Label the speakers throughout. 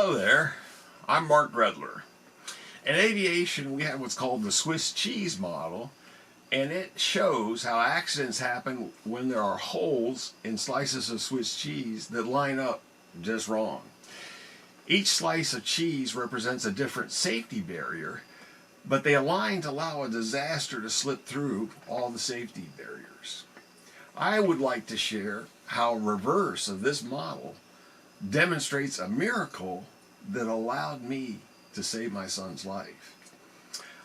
Speaker 1: Hello there, I'm Mark Gredler. In aviation, we have what's called the Swiss cheese model, and it shows how accidents happen when there are holes in slices of Swiss cheese that line up just wrong. Each slice of cheese represents a different safety barrier, but they align to allow a disaster to slip through all the safety barriers. I would like to share how reverse of this model demonstrates a miracle that allowed me to save my son's life.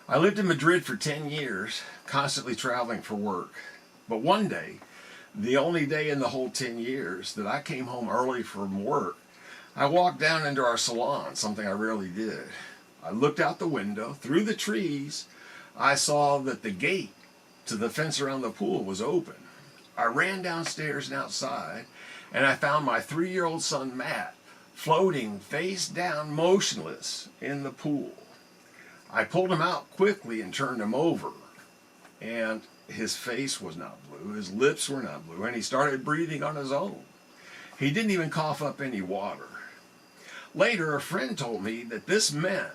Speaker 1: I lived in Madrid for 10 years, constantly traveling for work. But one day, the only day in the whole 10 years that I came home early from work, I walked down into our salon, something I rarely did. I looked out the window. Through the trees, I saw that the gate to the fence around the pool was open. I ran downstairs and outside, and I found my 3-year-old son, Matt, floating face down, motionless in the pool. I pulled him out quickly and turned him over, and his face was not blue, his lips were not blue, and he started breathing on his own. He didn't even cough up any water. Later, a friend told me that this meant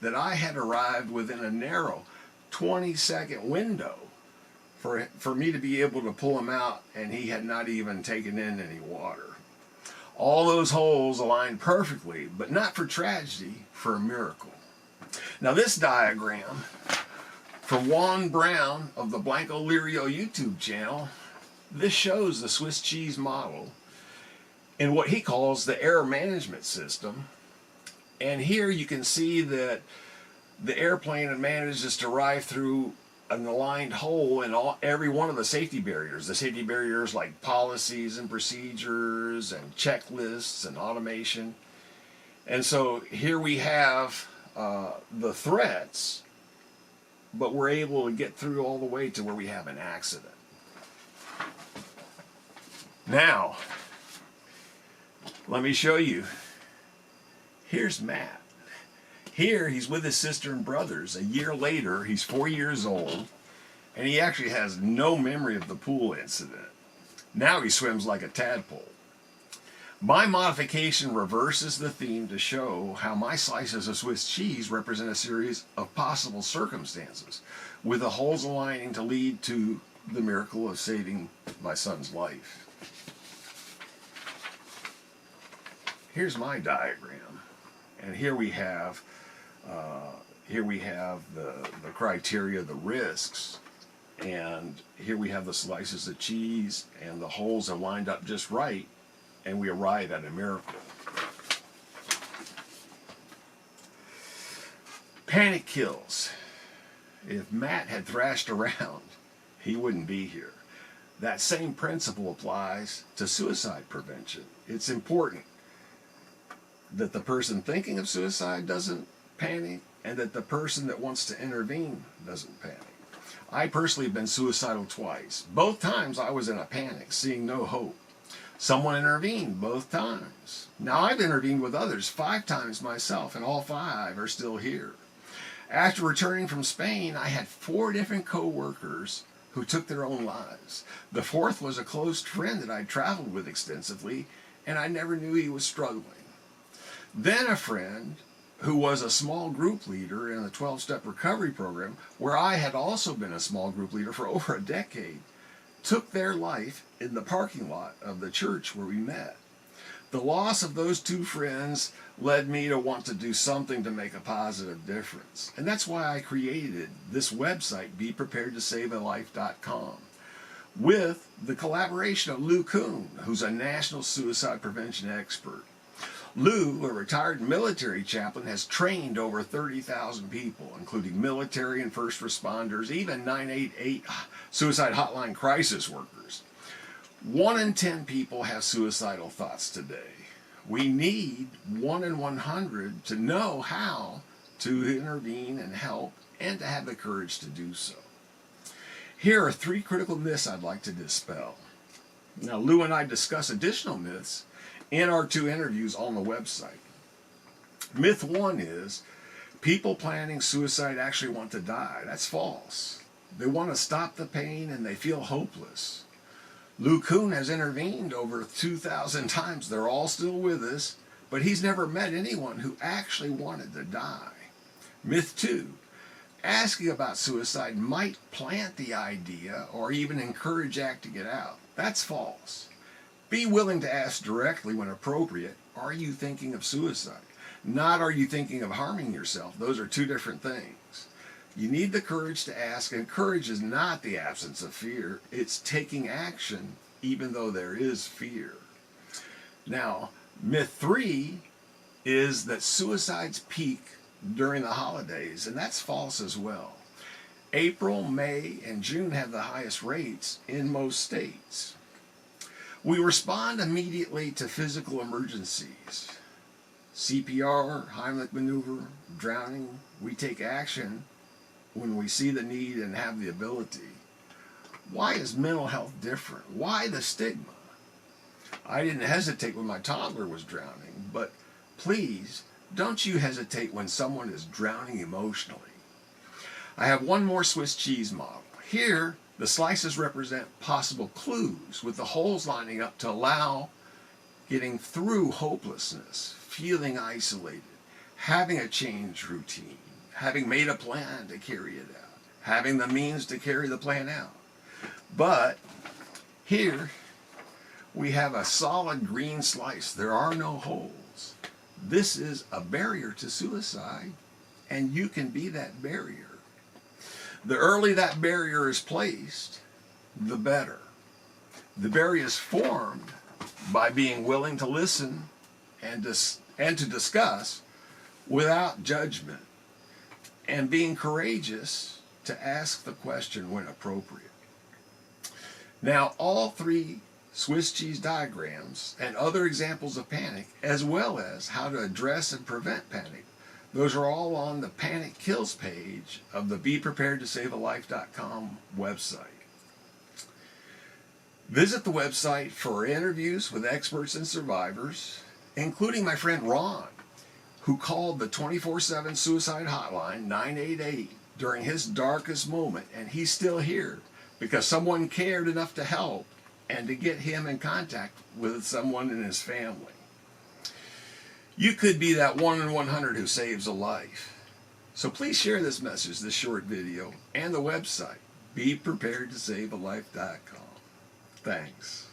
Speaker 1: that I had arrived within a narrow 20-second window for me to be able to pull him out, and he had not even taken in any water. All those holes aligned perfectly, but not for tragedy, for a miracle. Now this diagram from Juan Brown of the Blanco Lirio YouTube channel, this shows the Swiss cheese model in what he calls the error management system. And here you can see that the airplane manages to arrive through an aligned hole in every one of the safety barriers. The safety barriers like policies and procedures and checklists and automation. And so here we have the threats, but we're able to get through all the way to where we have an accident. Now, let me show you. Here's Matt. Here, he's with his sister and brothers. A year later, he's 4 years old, and he actually has no memory of the pool incident. Now he swims like a tadpole. My modification reverses the theme to show how my slices of Swiss cheese represent a series of possible circumstances, with the holes aligning to lead to the miracle of saving my son's life. Here's my diagram, and here we have the criteria, the risks, and here we have the slices of cheese, and the holes are lined up just right, and we arrive at a miracle. Panic kills. If Matt had thrashed around, he wouldn't be here. That same principle applies to suicide prevention. It's important that the person thinking of suicide doesn't panic, and that the person that wants to intervene doesn't panic. I personally have been suicidal twice. Both times I was in a panic, seeing no hope. Someone intervened both times. Now I've intervened with others 5 times myself, and all 5 are still here. After returning from Spain, I had 4 different co-workers who took their own lives. The 4th was a close friend that I'd traveled with extensively, and I never knew he was struggling. Then a friend who was a small group leader in the 12-step recovery program, where I had also been a small group leader for over a decade, took their life in the parking lot of the church where we met. The loss of those 2 friends led me to want to do something to make a positive difference. And that's why I created this website, BePreparedToSaveALife.com, with the collaboration of Lou Kuhn, who's a national suicide prevention expert. Lou, a retired military chaplain, has trained over 30,000 people, including military and first responders, even 988 suicide hotline crisis workers. 1 in 10 people have suicidal thoughts today. We need 1 in 100 to know how to intervene and help, and to have the courage to do so. Here are 3 critical myths I'd like to dispel. Now, Lou and I discuss additional myths in our 2 interviews on the website. Myth 1 is people planning suicide actually want to die. That's false. They want to stop the pain, and they feel hopeless. Lou Kuhn has intervened over 2,000 times. They're all still with us, but he's never met anyone who actually wanted to die. Myth 2. Asking about suicide might plant the idea or even encourage acting it out. That's false. Be willing to ask directly when appropriate, are you thinking of suicide? Not, are you thinking of harming yourself? Those are two different things. You need the courage to ask, and courage is not the absence of fear. It's taking action even though there is fear. Now, myth 3 is that suicides peak during the holidays, and that's false as well. April, May, and June have the highest rates in most states. We respond immediately to physical emergencies. CPR, Heimlich maneuver, drowning. We take action when we see the need and have the ability. Why is mental health different? Why the stigma? I didn't hesitate when my toddler was drowning, but please, don't you hesitate when someone is drowning emotionally. I have one more Swiss cheese model. Here, the slices represent possible clues with the holes lining up to allow getting through hopelessness, feeling isolated, having a changed routine, having made a plan to carry it out, having the means to carry the plan out. But here we have a solid green slice. There are no holes. This is a barrier to suicide, and you can be that barrier. The earlier that barrier is placed, the better. The barrier is formed by being willing to listen and to discuss without judgment, and being courageous to ask the question when appropriate. Now, all three Swiss cheese diagrams and other examples of panic, as well as how to address and prevent panic, those are all on the Panic Kills page of the BePreparedToSaveALife.com website. Visit the website for interviews with experts and survivors, including my friend Ron, who called the 24/7 suicide hotline 988 during his darkest moment, and he's still here because someone cared enough to help and to get him in contact with someone in his family. You could be that 1 in 100 who saves a life. So please share this message, this short video, and the website, BePreparedToSaveALife.com. Thanks.